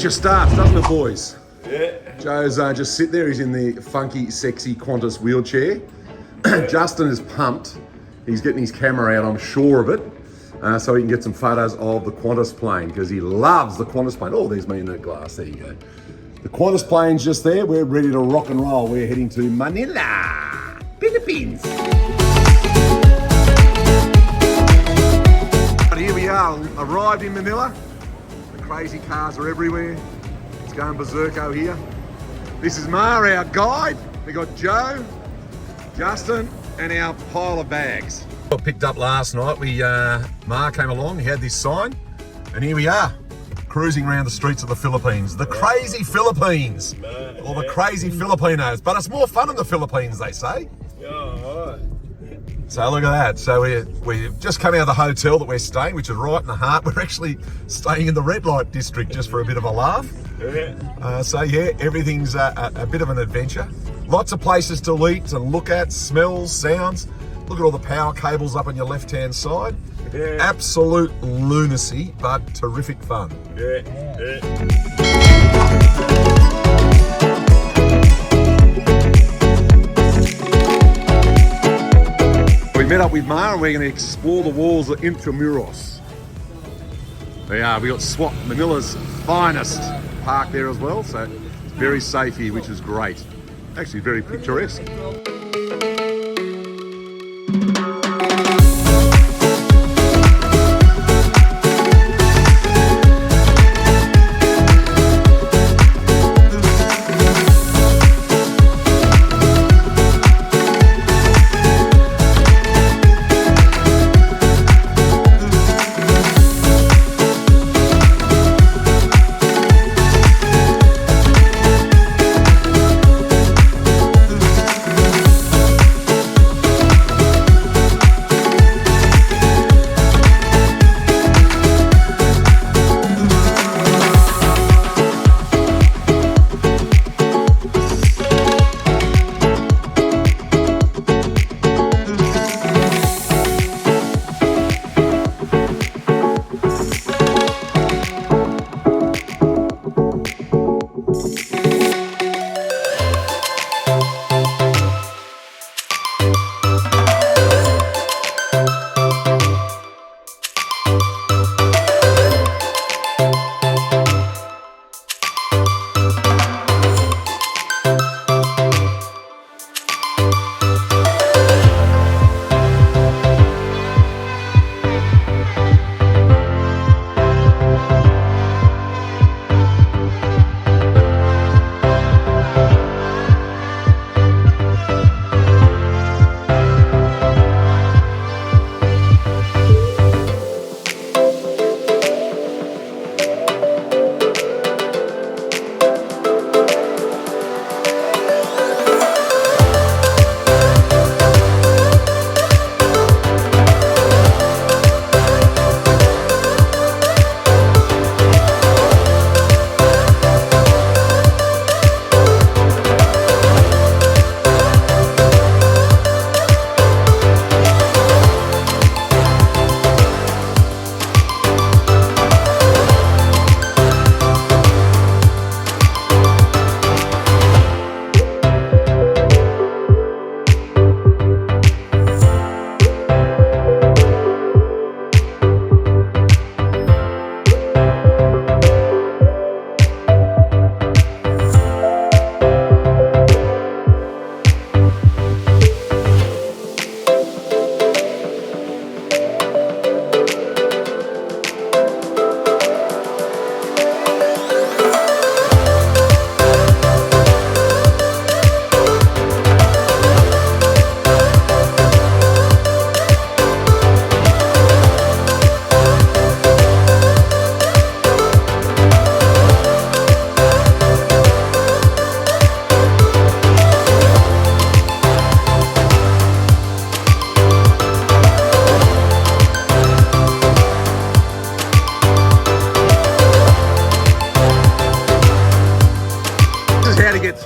adventure starts, doesn't it, boys? Yeah. Joe's just sit there. He's in the funky, sexy Qantas wheelchair. Justin is pumped. He's getting his camera out, I'm sure of it, so he can get some photos of the Qantas plane because he loves the Qantas plane. Oh, there's me in that glass. There you go. The Qantas plane's just there. We're ready to rock and roll. We're heading to Manila, Philippines. But here we are, arrived in Manila. The crazy cars are everywhere. It's going berserko here. This is Ma, our guide. We got Joe, Justin, and our pile of bags. Got picked up last night. Ma came along, he had this sign, and here we are, cruising around the streets of the Philippines. The crazy Philippines, or the crazy Filipinos. But it's more fun in the Philippines, they say. So look at that. So we've just come out of the hotel that we're staying, which is right in the heart. We're actually staying in the red light district just for a bit of a laugh. So yeah, everything's a bit of an adventure. Lots of places to eat and look at, smells, sounds. Look at all the power cables up on your left-hand side. Yeah. Absolute lunacy, but terrific fun. We met up with Ma and we're going to explore the walls of Intramuros. There we are, we got SWAT, Manila's finest park there as well, so it's very safe here, which is great. Actually very picturesque.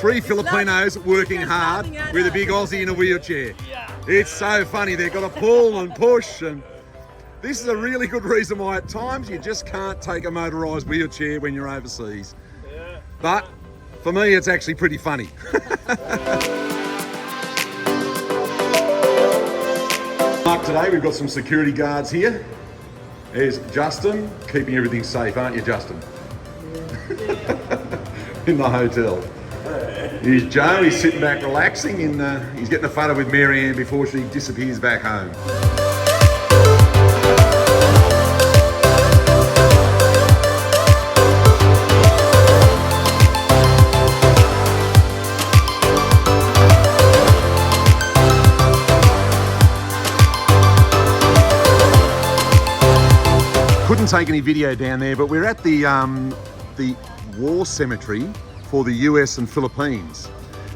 Three Filipinos working hard with a big Aussie in a wheelchair. It's so funny. They've got to pull and push, and this is a really good reason why at times you just can't take a motorised wheelchair when you're overseas. But for me, it's actually pretty funny. Today we've got some security guards here. There's Justin, keeping everything safe, aren't you, Justin? In the hotel. Here's Joe, he's sitting back relaxing and he's getting a photo with Marianne before she disappears back home. Couldn't take any video down there, but we're at the war cemetery for the US and Philippines.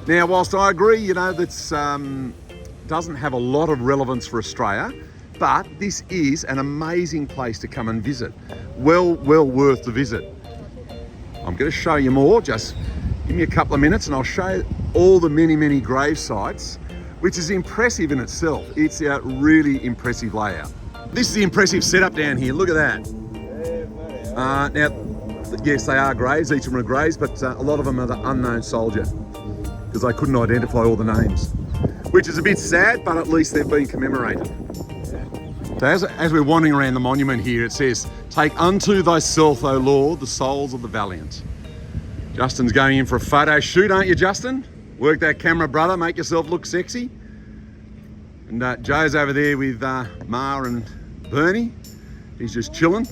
Now, whilst I agree, you know, that's doesn't have a lot of relevance for Australia, but this is an amazing place to come and visit. Well worth the visit. I'm going to show you more. Just give me a couple of minutes and I'll show you all the many grave sites, which is impressive in itself. It's a really impressive layout. This is the impressive setup down here. Look at that. Now, yes, they are graves. Each of them are graves, but a lot of them are the unknown soldier because I couldn't identify all the names, which is a bit sad, but at least they've been commemorated. So as we're wandering around the monument here, it says, "Take unto thyself, O Lord, the souls of the valiant." Justin's going in for a photo shoot, aren't you, Justin? Work that camera, brother. Make yourself look sexy. And Joe's over there with Ma and Bernie. He's just chilling.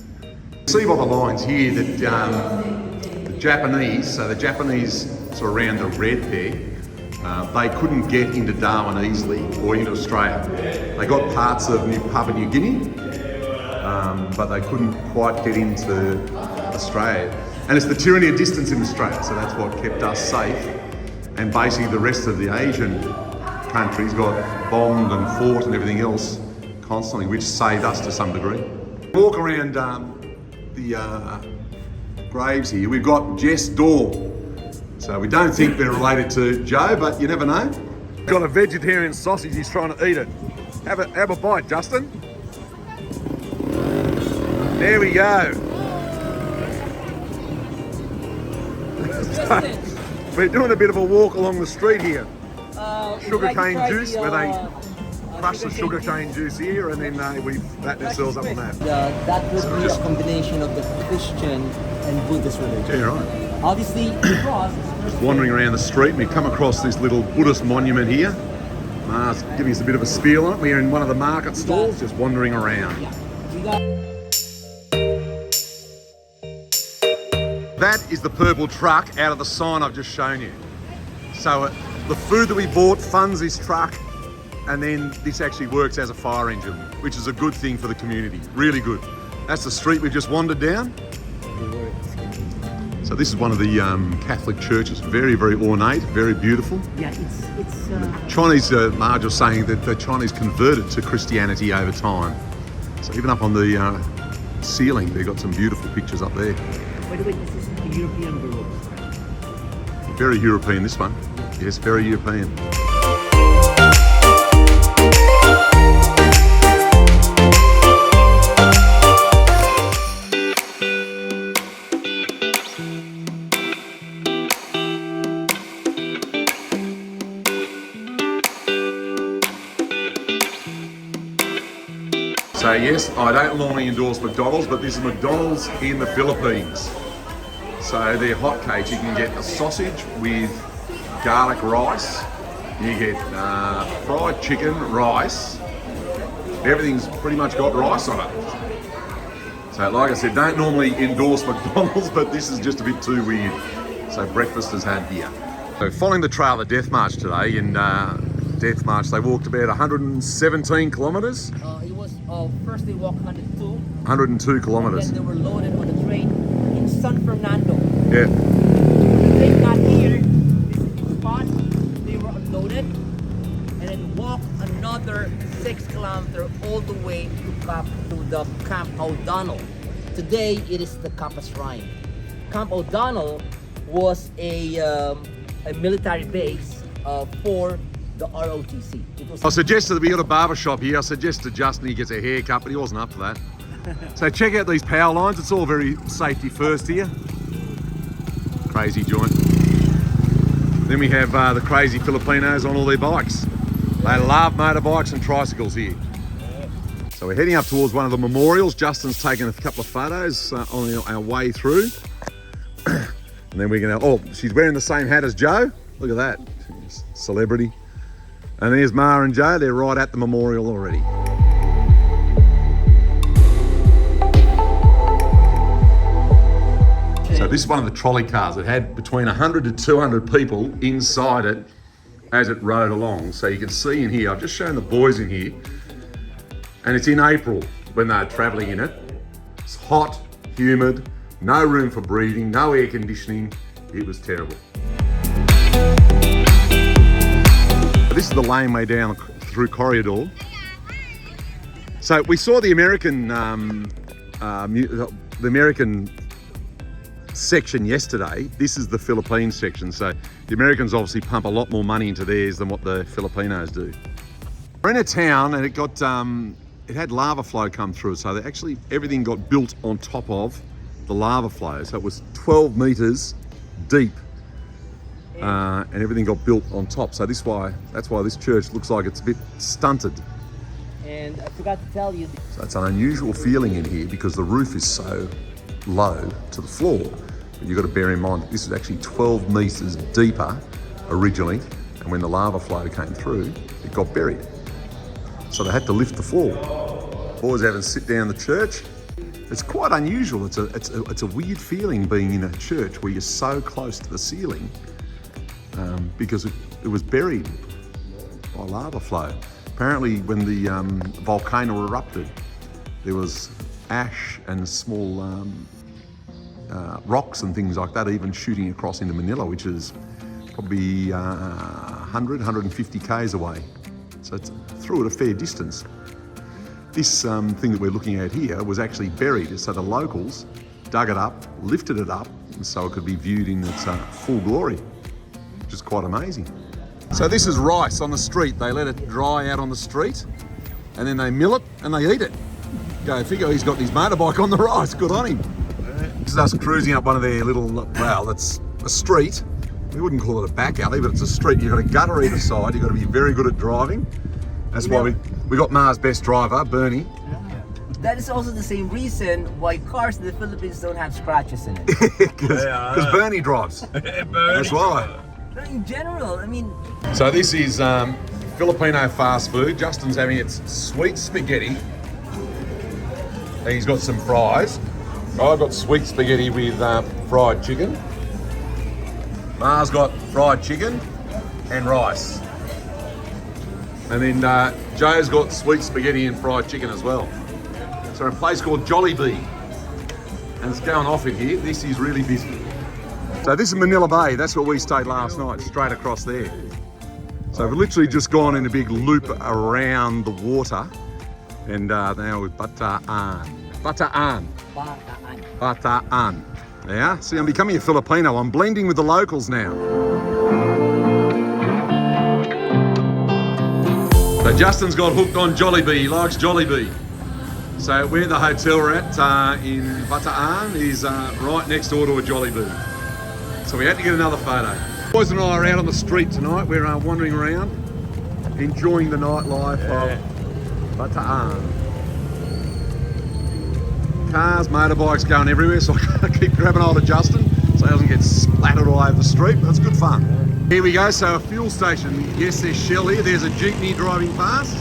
See by the lines here that the Japanese, so the Japanese sort of around the red there, they couldn't get into Darwin easily or into Australia. They got parts of Papua New Guinea, but they couldn't quite get into Australia. And it's the tyranny of distance in Australia, so that's what kept us safe. And basically the rest of the Asian countries got bombed and fought and everything else constantly, which saved us to some degree. Walk around the graves here. We've got Jess Dorr. So we don't think they're related to Joe, but you never know. Got a vegetarian sausage, he's trying to eat it. Have a bite, Justin. There we go. So, we're doing a bit of a walk along the street here. Sugarcane juice, where they crush the sugarcane juice here and then we fat themselves up on that. That would be a combination of the Christian and Buddhist religion. Yeah, right. Obviously, the cross is Wandering around the street, and we come across this little Buddhist monument here. Mar's giving us a bit of a spiel on it. We're in one of the market stalls, just wandering around. Yeah, we got. That is the purple truck out of the sign I've just shown you. So the food that we bought funds this truck, and then this actually works as a fire engine, which is a good thing for the community. Really good. That's the street we've just wandered down. So this is one of the Catholic churches. Very ornate, very beautiful. Yeah, it's. Chinese, Marge was saying that the Chinese converted to Christianity over time. So even up on the ceiling, they've got some beautiful pictures up there. By the way, this is a European Baroque. Very European, this one. Yes, very European. So yes, I don't normally endorse McDonald's, but this is McDonald's in the Philippines. So they're hotcakes. You can get a sausage with garlic rice. You get fried chicken, rice. Everything's pretty much got rice on it. So like I said, don't normally endorse McDonald's, but this is just a bit too weird. So breakfast is had here. So following the trail of Death March today, in Death March they walked about 117 kilometres. It was first they walked 102. 102 kilometres. And then they were loaded on a train in San Fernando. Yeah. The train got here, this is the spot, they were unloaded, and then walked another 6 kilometers all the way to the Camp O'Donnell. Today it is the Kappa Shrine. Camp O'Donnell was a military base for the ROTC. I suggested that we got a barber shop here. I suggested Justin he gets a haircut, but he wasn't up for that. So check out these power lines. It's all very safety first here. Crazy joint. Then we have the crazy Filipinos on all their bikes. They love motorbikes and tricycles here. So we're heading up towards one of the memorials. Justin's taken a couple of photos on our way through. And then we're gonna, oh, she's wearing the same hat as Joe. Look at that, celebrity. And there's Ma and Joe, they're right at the memorial already. So this is one of the trolley cars. It had between 100 to 200 people inside it as it rode along. So you can see in here, I've just shown the boys in here, and it's in April when they're traveling in it. It's hot, humid, no room for breathing, no air conditioning. It was terrible. This is the laneway down through Corridor. So we saw the American section yesterday. This is the Philippine section. So the Americans obviously pump a lot more money into theirs than what the Filipinos do. We're in a town and it had lava flow come through. So everything got built on top of the lava flow. So it was 12 meters deep. And everything got built on top. So that's why this church looks like it's a bit stunted. And I forgot to tell you. So it's an unusual feeling in here because the roof is so low to the floor. But you've got to bear in mind that this is actually 12 meters deeper originally. And when the lava flow came through, it got buried. So they had to lift the floor. Boys having to sit down in the church. It's quite unusual. It's a weird feeling being in a church where you're so close to the ceiling. Because it was buried by lava flow. Apparently when the volcano erupted, there was ash and small rocks and things like that even shooting across into Manila, which is probably 150 k's away. So it's through it a fair distance. This thing that we're looking at here was actually buried, so the locals dug it up, lifted it up, so it could be viewed in its full glory. Which is quite amazing. So this is rice on the street. They let it dry out on the street and then they mill it and they eat it. Go figure, he's got his motorbike on the rice, good on him. This is us cruising up one of their little, well, that's a street. We wouldn't call it a back alley, but it's a street. You've got a gutter either side. You've got to be very good at driving. That's why we got Ma's best driver, Bernie. That is also the same reason why cars in the Philippines don't have scratches in it. Because Bernie drives. That's why. In general, I mean... So this is Filipino fast food. Justin's having its sweet spaghetti. And he's got some fries. I've got sweet spaghetti with fried chicken. Ma's got fried chicken and rice. And then Joe's got sweet spaghetti and fried chicken as well. So a place called Jollibee. And it's going off in here. This is really busy. So this is Manila Bay, that's where we stayed last night, straight across there. So we've literally just gone in a big loop around the water, and now we're Bataan. Yeah, see, I'm becoming a Filipino, I'm blending with the locals now. So Justin's got hooked on Jollibee, he likes Jollibee. So where the hotel we're at in Bataan is right next door to a Jollibee. So we had to get another photo. Boys and I are out on the street tonight. We're wandering around, enjoying the nightlife of Bataan. Cars, motorbikes going everywhere, so I keep grabbing hold of Justin so he doesn't get splattered all over the street, but it's good fun. Here we go, so a fuel station. Yes, there's Shell here. There's a jeepney driving past.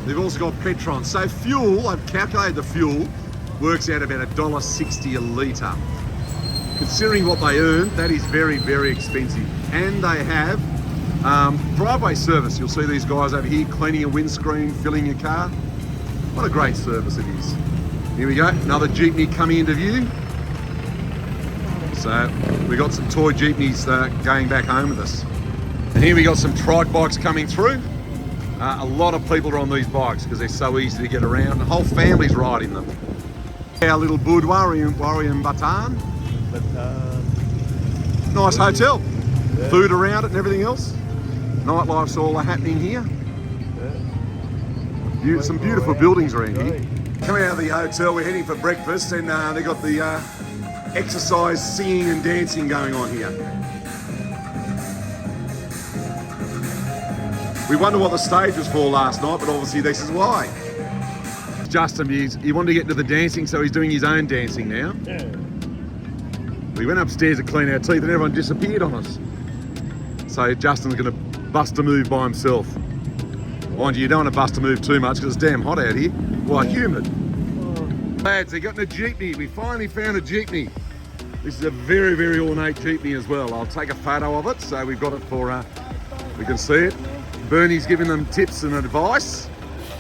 They've also got Petron. So fuel, I've calculated the fuel, works out about $1.60 a litre. Considering what they earn, that is very, very expensive. And they have driveway service. You'll see these guys over here cleaning a windscreen, filling your car. What a great service it is. Here we go, another jeepney coming into view. So we got some toy jeepneys going back home with us. And here we got some trike bikes coming through. A lot of people are on these bikes because they're so easy to get around. The whole family's riding them. Our little boudoir, we're in Bataan. Nice hotel. Yeah. Food around it and everything else. Nightlife's all happening here. Yeah. Some beautiful buildings around here. Coming out of the hotel, we're heading for breakfast, and they got the exercise, singing and dancing going on here. We wonder what the stage was for last night, but obviously this is why. Justin, he wanted to get into the dancing, so he's doing his own dancing now. Yeah. We went upstairs to clean our teeth and everyone disappeared on us. So Justin's going to bust a move by himself. Mind you, you don't want to bust a move too much because it's damn hot out here. Well, humid. Lads, they got in a jeepney. We finally found a jeepney. This is a very, very ornate jeepney as well. I'll take a photo of it so we've got it for, we can see it. Bernie's giving them tips and advice.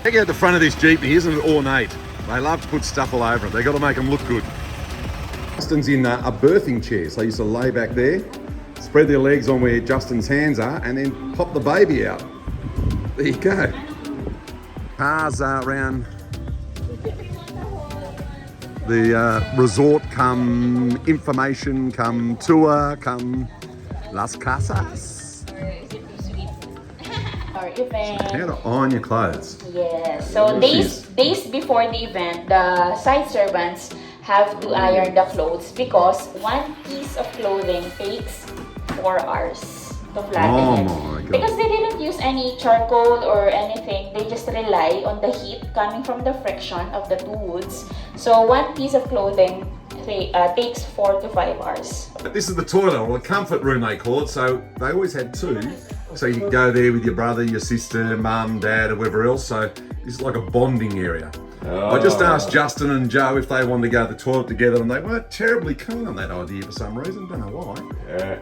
Check out the front of this jeepney, isn't it ornate? They love to put stuff all over it. They've got to make them look good. Justin's in a birthing chair, so he used to lay back there, spread their legs on where Justin's hands are, and then pop the baby out. There you go. Cars are around the resort, come information, come tour, come Las Casas. Event. How to iron your clothes. Yes. So days before the event, the site servants have to iron the clothes because one piece of clothing takes 4 hours to flatten it. Because they didn't use any charcoal or anything, they just rely on the heat coming from the friction of the two woods. So one piece of clothing takes 4 to 5 hours. This is the toilet, or the comfort room they call it. So they always had 2. So you can go there with your brother, your sister, mum, dad, or whoever else. So this is like a bonding area. I just asked Justin and Joe if they wanted to go to the toilet together, and they weren't terribly keen on that idea for some reason. Don't know why. Yeah.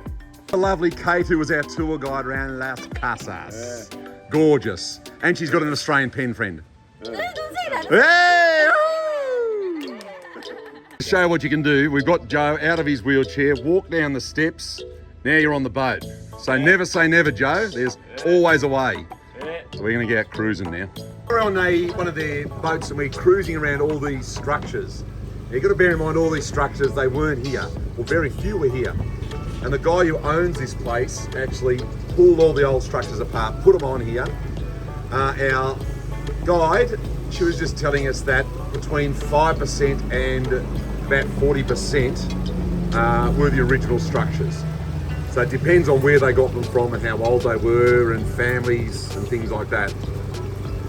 The lovely Kate, who was our tour guide around Las Casas. Yeah. Gorgeous. And she's got an Australian pen friend. Don't say that. Hey! To show what you can do, we've got Joe out of his wheelchair, walk down the steps. Now you're on the boat. So never say never, Joe. There's always a way. So we're going to get out cruising now. We're on one of their boats and we're cruising around all these structures. Now you've got to bear in mind all these structures, they weren't here. Well, very few were here. And the guy who owns this place actually pulled all the old structures apart, put them on here. Our guide, she was just telling us that between 5% and about 40% were the original structures. So it depends on where they got them from and how old they were and families and things like that.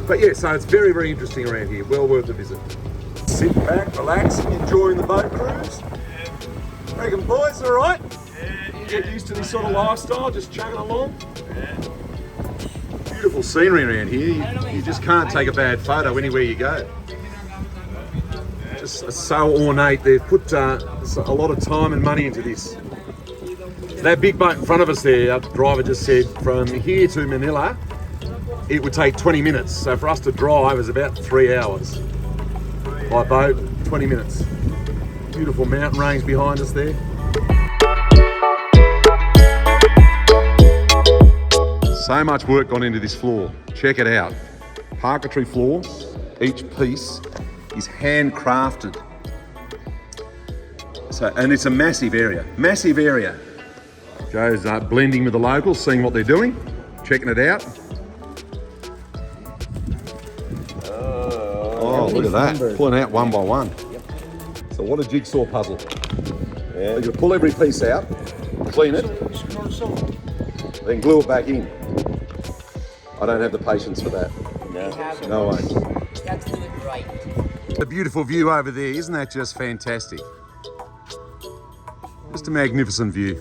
But yeah, so it's very, very interesting around here. Well worth a visit. Sit back, relaxing, enjoying the boat cruise. Yeah. Reckon boys, all right? Yeah. Get used to this sort of lifestyle, just chugging along. Yeah. Beautiful scenery around here. You just can't take a bad photo anywhere you go. Just so ornate. They've put a lot of time and money into this. That big boat in front of us there, our driver just said from here to Manila, it would take 20 minutes. So for us to drive is about 3 hours. By boat, 20 minutes. Beautiful mountain range behind us there. So much work gone into this floor. Check it out. Parquetry floor. Each piece is handcrafted. So, and it's a massive area. Massive area. Joe's blending with the locals, seeing what they're doing, checking it out. Oh, look at that. Pulling out one by one. Yep. So what a jigsaw puzzle. Yeah. You can pull every piece out, clean it, then glue it back in. I don't have the patience for that. No way. That's do it right. A beautiful view over there, isn't that just fantastic? Just a magnificent view.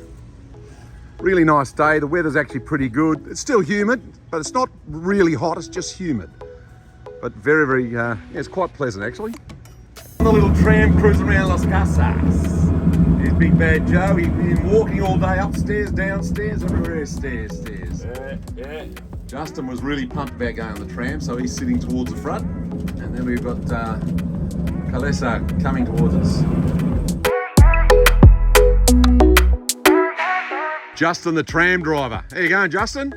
Really nice day. The weather's actually pretty good. It's still humid, but it's not really hot. It's just humid. But very, very, yeah, it's quite pleasant actually. On the little tram cruising around Las Casas. Here's Big Bad Joe. He's been walking all day upstairs, downstairs, everywhere. Stairs. Yeah. Justin was really pumped about going on the tram, so he's sitting towards the front. And then we've got Kalesa coming towards us. Justin, the tram driver. How you going, Justin?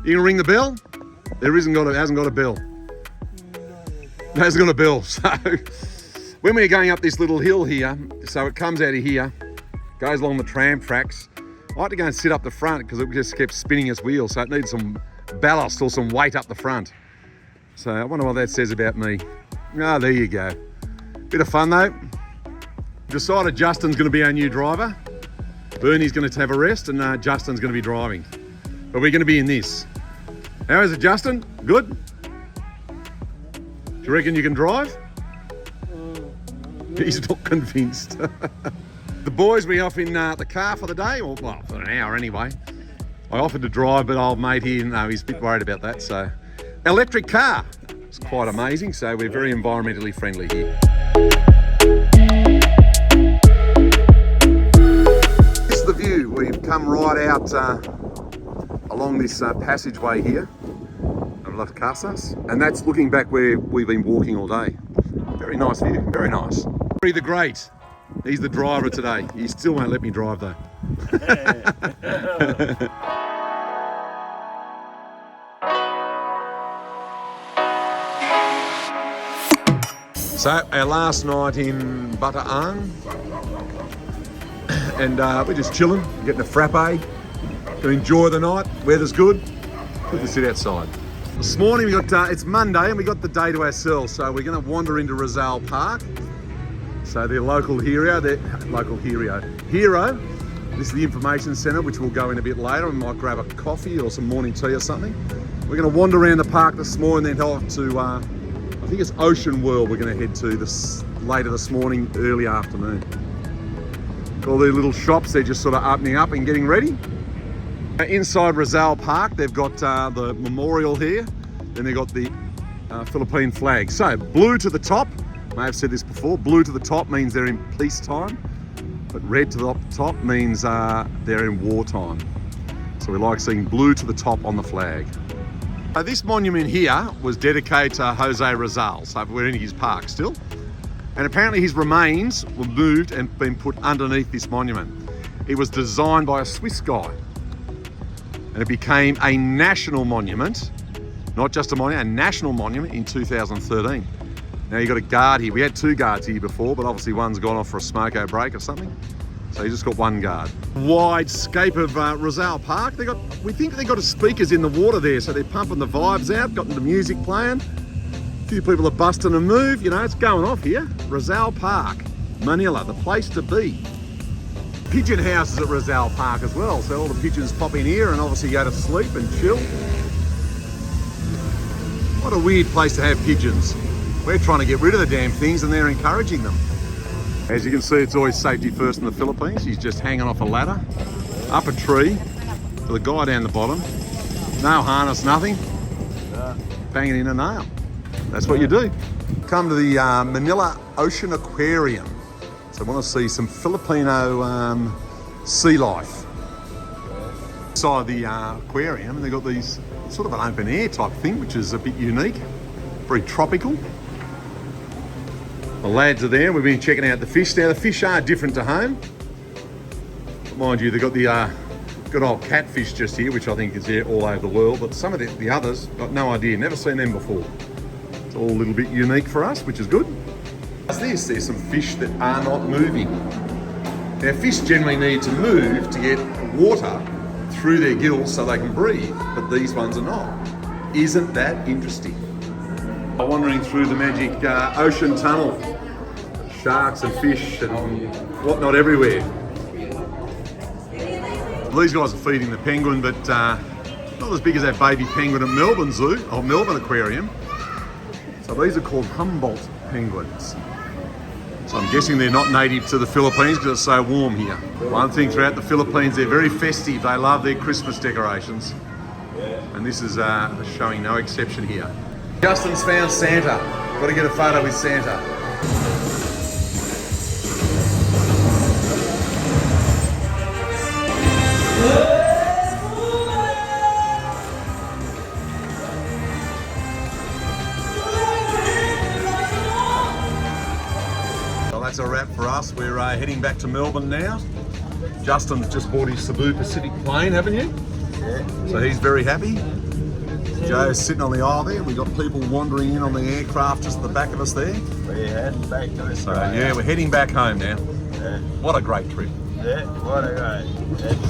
You gonna ring the bell? Hasn't got a bell. Hasn't got a bell. So when we're going up this little hill here, so it comes out of here, goes along the tram tracks. I had to go and sit up the front because it just kept spinning its wheels, so it needs some ballast or some weight up the front. So I wonder what that says about me. Ah, there you go. Bit of fun though. Decided Justin's going to be our new driver. Bernie's going to have a rest and Justin's going to be driving. But we're going to be in this. How is it, Justin? Good? Do you reckon you can drive? He's not convinced. The boys, we off in the car for the day, or well, for an hour anyway. I offered to drive, but old mate here, no, he's a bit worried about that. So, electric car. It's quite amazing. So we're very environmentally friendly here. This is the view. We've come right out along this passageway here of Las Casas, and that's looking back where we've been walking all day. Very nice view. Very nice. The Great. He's the driver today. He still won't let me drive though. So our last night in Bataan, and we're just chilling, getting a frappe to enjoy the night. Weather's good. Good to sit outside. This morning we got it's Monday and we got the day to ourselves, so we're going to wander into Rizal Park. So their local hero. This is the information centre, which we'll go in a bit later. We might grab a coffee or some morning tea or something. We're going to wander around the park this morning, then head off to, I think it's Ocean World we're going to head to later this morning, early afternoon. All these little shops, they're just sort of opening up and getting ready. Inside Rizal Park, they've got the memorial here, then they've got the Philippine flag. So blue to the top. I may have said this before, blue to the top means they're in peacetime, but red to the top means they're in wartime. So we like seeing blue to the top on the flag. This monument here was dedicated to José Rizal, so we're in his park still. And apparently his remains were moved and been put underneath this monument. It was designed by a Swiss guy, and it became a national monument, not just a monument, a national monument in 2013. Now you've got a guard here. We had two guards here before, but obviously one's gone off for a smoko break or something. So you just got one guard. Wide scape of Rizal Park. We think they got speakers in the water there, so they're pumping the vibes out, got the music playing. A few people are busting a move, you know, it's going off here. Rizal Park, Manila, the place to be. Pigeon houses at Rizal Park as well, so all the pigeons pop in here and obviously go to sleep and chill. What a weird place to have pigeons. We're trying to get rid of the damn things and they're encouraging them. As you can see, it's always safety first in the Philippines. He's just hanging off a ladder, up a tree, to the guy down the bottom. No harness, nothing. Banging in a nail. That's what you do. Come to the Manila Ocean Aquarium. So I want to see some Filipino sea life. Inside the aquarium, they've got these sort of an open air type thing, which is a bit unique, very tropical. The lads are there. We've been checking out the fish. Now the fish are different to home. But mind you, they've got the good old catfish just here, which I think is there all over the world. But some of the others, got no idea. Never seen them before. It's all a little bit unique for us, which is good. There's some fish that are not moving. Now fish generally need to move to get water through their gills so they can breathe, but these ones are not. Isn't that interesting? Wandering through the magic ocean tunnel. Sharks and fish and whatnot everywhere. These guys are feeding the penguin, but not as big as that baby penguin at Melbourne Zoo, or Melbourne Aquarium. So these are called Humboldt penguins. So I'm guessing they're not native to the Philippines because it's so warm here. One thing throughout the Philippines, they're very festive. They love their Christmas decorations. And this is showing no exception here. Justin's found Santa. Got to get a photo with Santa. Well, that's a wrap for us. We're heading back to Melbourne now. Justin's just bought his Cebu Pacific plane, haven't you? Yeah. So he's very happy. Joe's sitting on the aisle there. We've got people wandering in on the aircraft just at the back of us there. We're heading back to Australia. So yeah, we're heading back home now. Yeah. What a great trip. Yeah, what a great.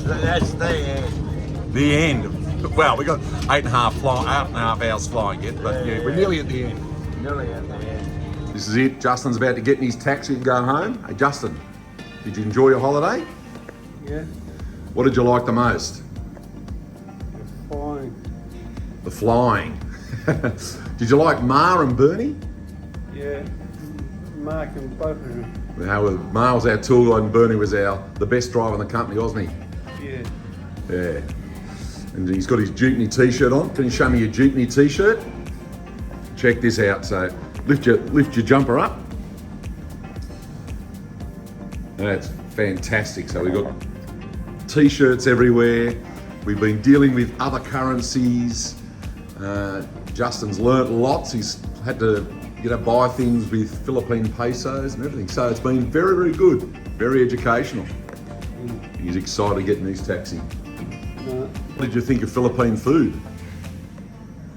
That's the end. The end. Well, we got 8.5 hours flying yet, but yeah, we're nearly at the end. Nearly at the end. This is it. Justin's about to get in his taxi and go home. Hey, Justin, did you enjoy your holiday? Yeah. What did you like the most? Flying. The flying. Did you like Ma and Bernie? Yeah. Mark and both of them. Ma was our tour guide and Bernie was the best driver in the company, wasn't he? Yeah. Yeah. And he's got his Jeepney t-shirt on. Can you show me your Jeepney t-shirt? Check this out. So lift your jumper up. That's fantastic. So we've got t-shirts everywhere. We've been dealing with other currencies. Justin's learnt lots. He's had to buy things with Philippine pesos and everything. So it's been very, very good. Very educational. He's excited to get in his taxi. What did you think of Philippine food?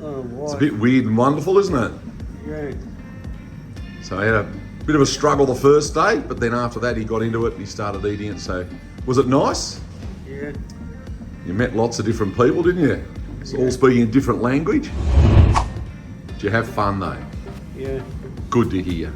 Oh, why? It's a bit weird and wonderful, isn't it? Yeah. So he had a bit of a struggle the first day, but then after that he got into it and he started eating it. So was it nice? Yeah. You met lots of different people, didn't you? It's all speaking a different language. Did you have fun though? Yeah. Good to hear.